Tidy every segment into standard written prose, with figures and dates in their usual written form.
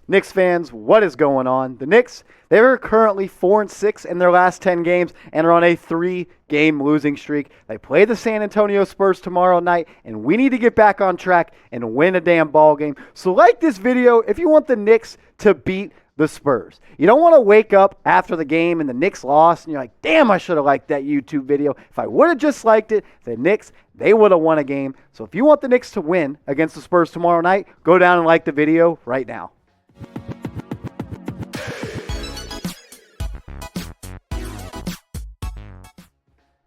Knicks fans, what is going on? The Knicks, they're currently 4-6 in their last 10 games and are on a 3-game losing streak. They play the San Antonio Spurs tomorrow night, and we need to get back on track and win a damn ball game. So like this video if you want the Knicks to beat the Spurs. You don't want to wake up after the game and the Knicks lost and you're like, damn, I should have liked that YouTube video. If I would have just liked it, the Knicks, they would have won a game. So if you want the Knicks to win against the Spurs tomorrow night, go down and like the video right now.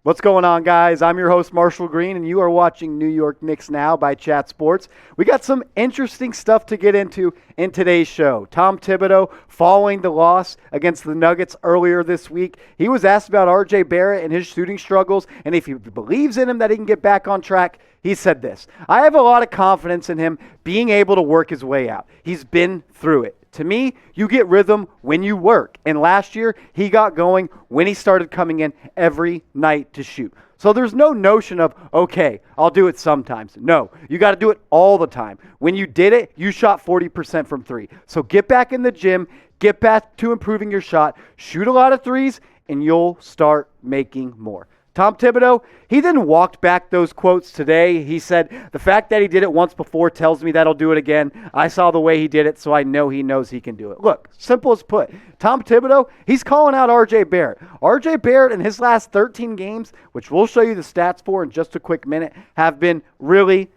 What's going on, guys? I'm your host, Marshall Green, and you are watching New York Knicks Now by Chat Sports. We got some interesting stuff to get into in today's show. Tom Thibodeau, following the loss against the Nuggets earlier this week, he was asked about RJ Barrett and his shooting struggles, and if he believes in him that he can get back on track. He said this: I have a lot of confidence in him being able to work his way out. He's been through it. To me, you get rhythm when you work. And last year, he got going when he started coming in every night to shoot. So there's no notion of, okay, I'll do it sometimes. No, you got to do it all the time. When you did it, you shot 40% from three. So get back in the gym, get back to improving your shot, shoot a lot of threes, and you'll start making more. Tom Thibodeau, he then walked back those quotes today. He said, the fact that he did it once before tells me that he'll do it again. I saw the way he did it, so I know he knows he can do it. Look, simple as put. Tom Thibodeau, he's calling out RJ Barrett. RJ Barrett in his last 13 games, which we'll show you the stats for in just a quick minute, have been really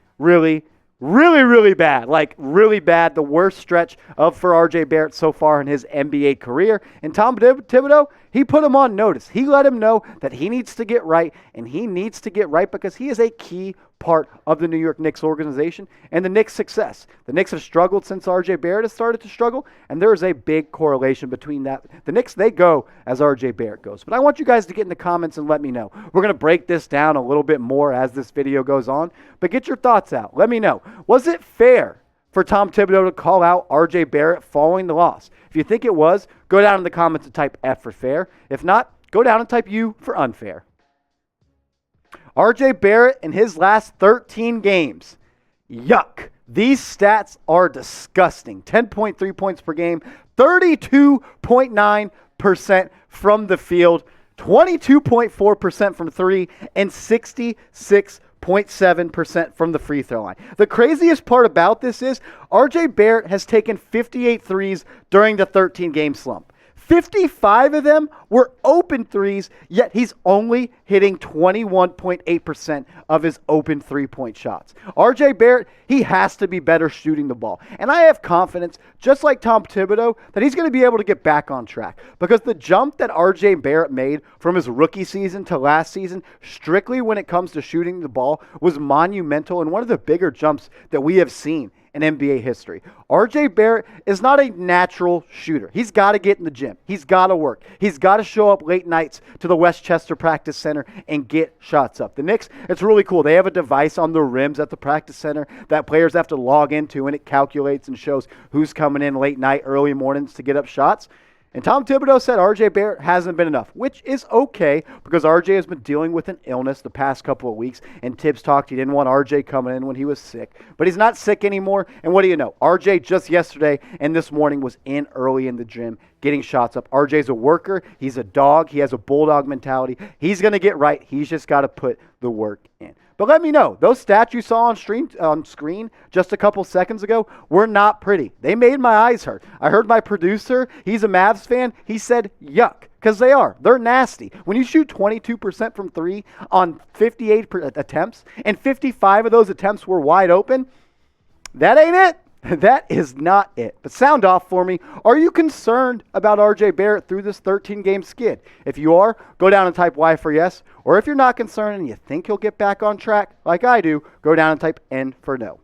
bad. Like, really bad. The worst stretch for RJ Barrett so far in his NBA career. And Tom Thibodeau, he put him on notice. He let him know that he needs to get right, and he needs to get right because he is a key part of the New York Knicks organization and the Knicks' success. The Knicks have struggled since RJ Barrett has started to struggle, and there is a big correlation between that. The Knicks, they go as RJ Barrett goes. But I want you guys to get in the comments and let me know. We're going to break this down a little bit more as this video goes on, but get your thoughts out. Let me know. Was it fair for Tom Thibodeau to call out RJ Barrett following the loss? If you think it was, go down in the comments and type F for fair. If not, go down and type U for unfair. RJ Barrett in his last 13 games. Yuck. These stats are disgusting. 10.3 points per game, 32.9% from the field, 22.4% from three, and 66.7% from the free throw line. The craziest part about this is RJ Barrett has taken 58 threes during the 13-game slump. 55 of them were open threes, yet he's only hitting 21.8% of his open three-point shots. RJ Barrett, he has to be better shooting the ball. And I have confidence, just like Tom Thibodeau, that he's going to be able to get back on track. Because the jump that RJ Barrett made from his rookie season to last season, strictly when it comes to shooting the ball, was monumental and one of the bigger jumps that we have seen in NBA history. RJ Barrett is not a natural shooter. He's got to get in the gym. He's got to work. He's got to show up late nights to the Westchester Practice Center and get shots up. The Knicks, it's really cool. They have a device on the rims at the practice center that players have to log into, and it calculates and shows who's coming in late night, early mornings to get up shots. And Tom Thibodeau said RJ Barrett hasn't been enough, which is okay because RJ has been dealing with an illness the past couple of weeks, and Thibs talked he didn't want RJ coming in when he was sick. But he's not sick anymore, and what do you know? RJ just yesterday and this morning was in early in the gym getting shots up. RJ's a worker. He's a dog. He has a bulldog mentality. He's going to get right. He's just got to put the work in. But let me know, those stats you saw on screen just a couple seconds ago were not pretty. They made my eyes hurt. I heard my producer, he's a Mavs fan, he said yuck, because they are. They're nasty. When you shoot 22% from three on 58 attempts, and 55 of those attempts were wide open, that ain't it. That is not it. But sound off for me. Are you concerned about RJ Barrett through this 13-game skid? If you are, go down and type Y for yes. Or if you're not concerned and you think he'll get back on track, like I do, go down and type N for no.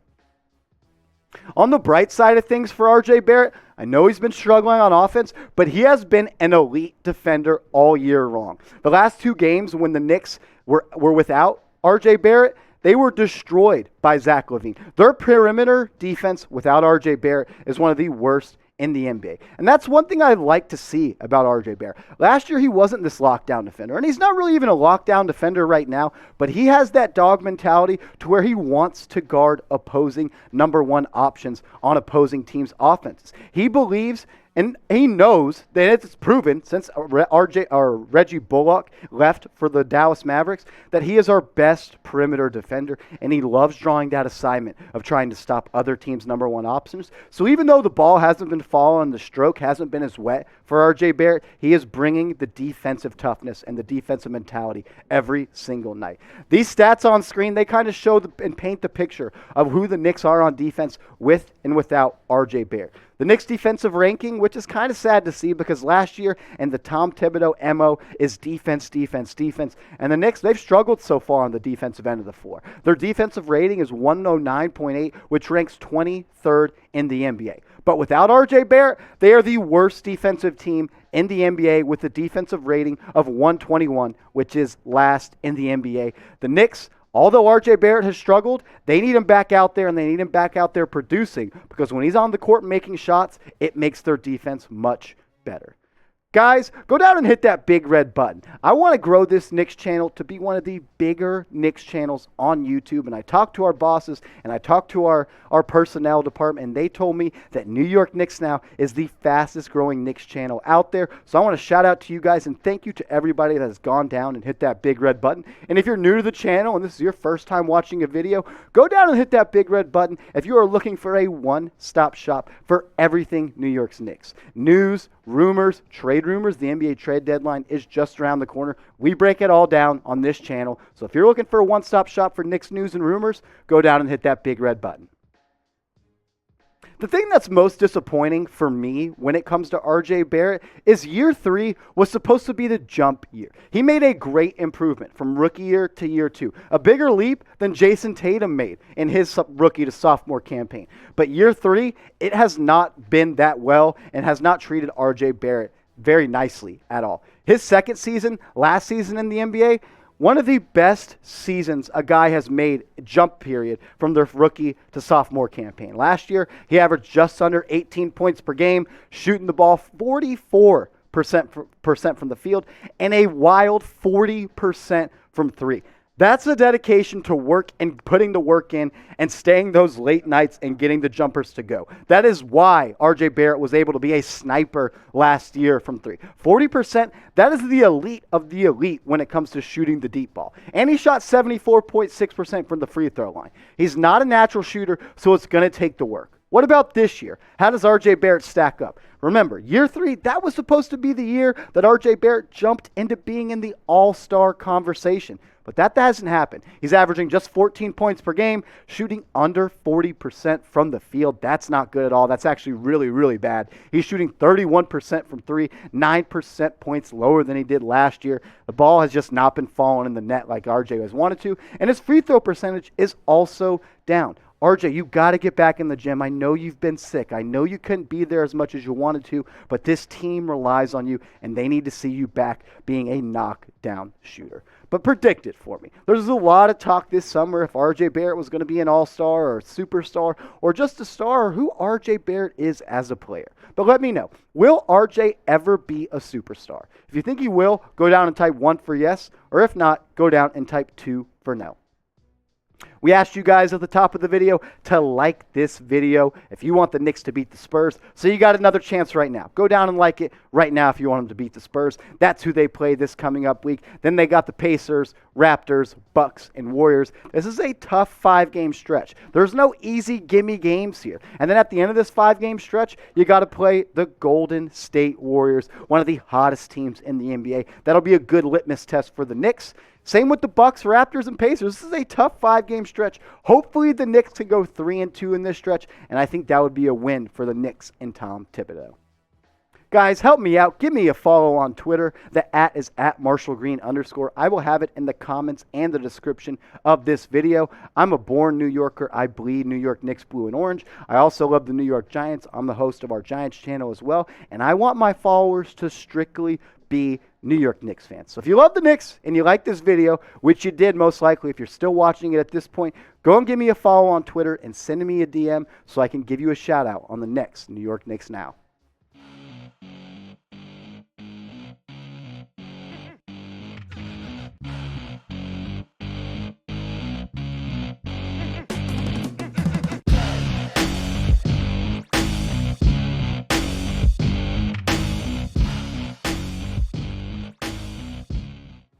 On the bright side of things for RJ Barrett, I know he's been struggling on offense, but he has been an elite defender all year long. The last two games when the Knicks were without RJ Barrett, they were destroyed by Zach LaVine. Their perimeter defense without RJ Barrett is one of the worst in the NBA. And that's one thing I like to see about RJ Barrett. Last year, he wasn't this lockdown defender, and he's not really even a lockdown defender right now, but he has that dog mentality to where he wants to guard opposing number one options on opposing teams' offenses. He believes and he knows that it's proven since Reggie Bullock left for the Dallas Mavericks that he is our best perimeter defender, and he loves drawing that assignment of trying to stop other teams' number one options. So even though the ball hasn't been falling, the stroke hasn't been as wet for RJ Barrett, he is bringing the defensive toughness and the defensive mentality every single night. These stats on screen, they kind of show and paint the picture of who the Knicks are on defense with and without RJ Barrett. The Knicks defensive ranking, which is kind of sad to see because last year and the Tom Thibodeau MO is defense, defense, defense. And the Knicks, they've struggled so far on the defensive end of the floor. Their defensive rating is 109.8, which ranks 23rd in the NBA. But without RJ Barrett, they are the worst defensive team in the NBA with a defensive rating of 121, which is last in the NBA. The Knicks, although RJ Barrett has struggled, they need him back out there, and they need him back out there producing, because when he's on the court making shots, it makes their defense much better. Guys, go down and hit that big red button. I want to grow this Knicks channel to be one of the bigger Knicks channels on YouTube. And I talked to our bosses and I talked to our personnel department, and they told me that New York Knicks Now is the fastest growing Knicks channel out there. So I want to shout out to you guys and thank you to everybody that has gone down and hit that big red button. And if you're new to the channel and this is your first time watching a video, go down and hit that big red button if you are looking for a one-stop shop for everything New York's Knicks. News, rumors, trade rumors. The NBA trade deadline is just around the corner. We break it all down on this channel. So if you're looking for a one-stop shop for Knicks news and rumors, go down and hit that big red button. The thing that's most disappointing for me when it comes to RJ Barrett is year 3 was supposed to be the jump year. He made a great improvement from rookie year to year 2, a bigger leap than Jason Tatum made in his rookie to sophomore campaign. But year 3, it has not been that well and has not treated RJ Barrett very nicely at all. His second season, last season in the NBA, one of the best seasons a guy has made jump period from their rookie to sophomore campaign. Last year, he averaged just under 18 points per game, shooting the ball 44% from the field, and a wild 40% from three. That's a dedication to work and putting the work in and staying those late nights and getting the jumpers to go. That is why RJ Barrett was able to be a sniper last year from three. 40%, that is the elite of the elite when it comes to shooting the deep ball. And he shot 74.6% from the free throw line. He's not a natural shooter, so it's going to take the work. What about this year? How does RJ Barrett stack up? Remember, year 3, that was supposed to be the year that RJ Barrett jumped into being in the all-star conversation. But that hasn't happened. He's averaging just 14 points per game, shooting under 40% from the field. That's not good at all. That's actually really, really bad. He's shooting 31% from three, 9% points lower than he did last year. The ball has just not been falling in the net like RJ has wanted to. And his free throw percentage is also down. RJ, you got to get back in the gym. I know you've been sick. I know you couldn't be there as much as you wanted to, but this team relies on you, and they need to see you back being a knockdown shooter. But predict it for me. There's a lot of talk this summer if RJ Barrett was going to be an all-star or a superstar or just a star, or who RJ Barrett is as a player. But let me know, will RJ ever be a superstar? If you think he will, go down and type 1 for yes, or if not, go down and type 2 for no. We asked you guys at the top of the video to like this video if you want the Knicks to beat the Spurs. So you got another chance right now. Go down and like it right now if you want them to beat the Spurs. That's who they play this coming up week. Then they got the Pacers, Raptors, Bucks, and Warriors. This is a tough 5-game stretch. There's no easy gimme games here. And then at the end of this 5-game stretch, you got to play the Golden State Warriors, one of the hottest teams in the NBA. That'll be a good litmus test for the Knicks. Same with the Bucks, Raptors, and Pacers. This is a tough 5-game stretch. Hopefully the Knicks can go 3-2 in this stretch, and I think that would be a win for the Knicks and Tom Thibodeau. Guys, help me out. Give me a follow on Twitter. The @ is @MarshallGreen_. I will have it in the comments and the description of this video. I'm a born New Yorker. I bleed New York Knicks blue and orange. I also love the New York Giants. I'm the host of our Giants channel as well, and I want my followers to strictly be New York Knicks fans. So if you love the Knicks and you like this video, which you did most likely if you're still watching it at this point, go and give me a follow on Twitter and send me a DM so I can give you a shout out on the next New York Knicks Now.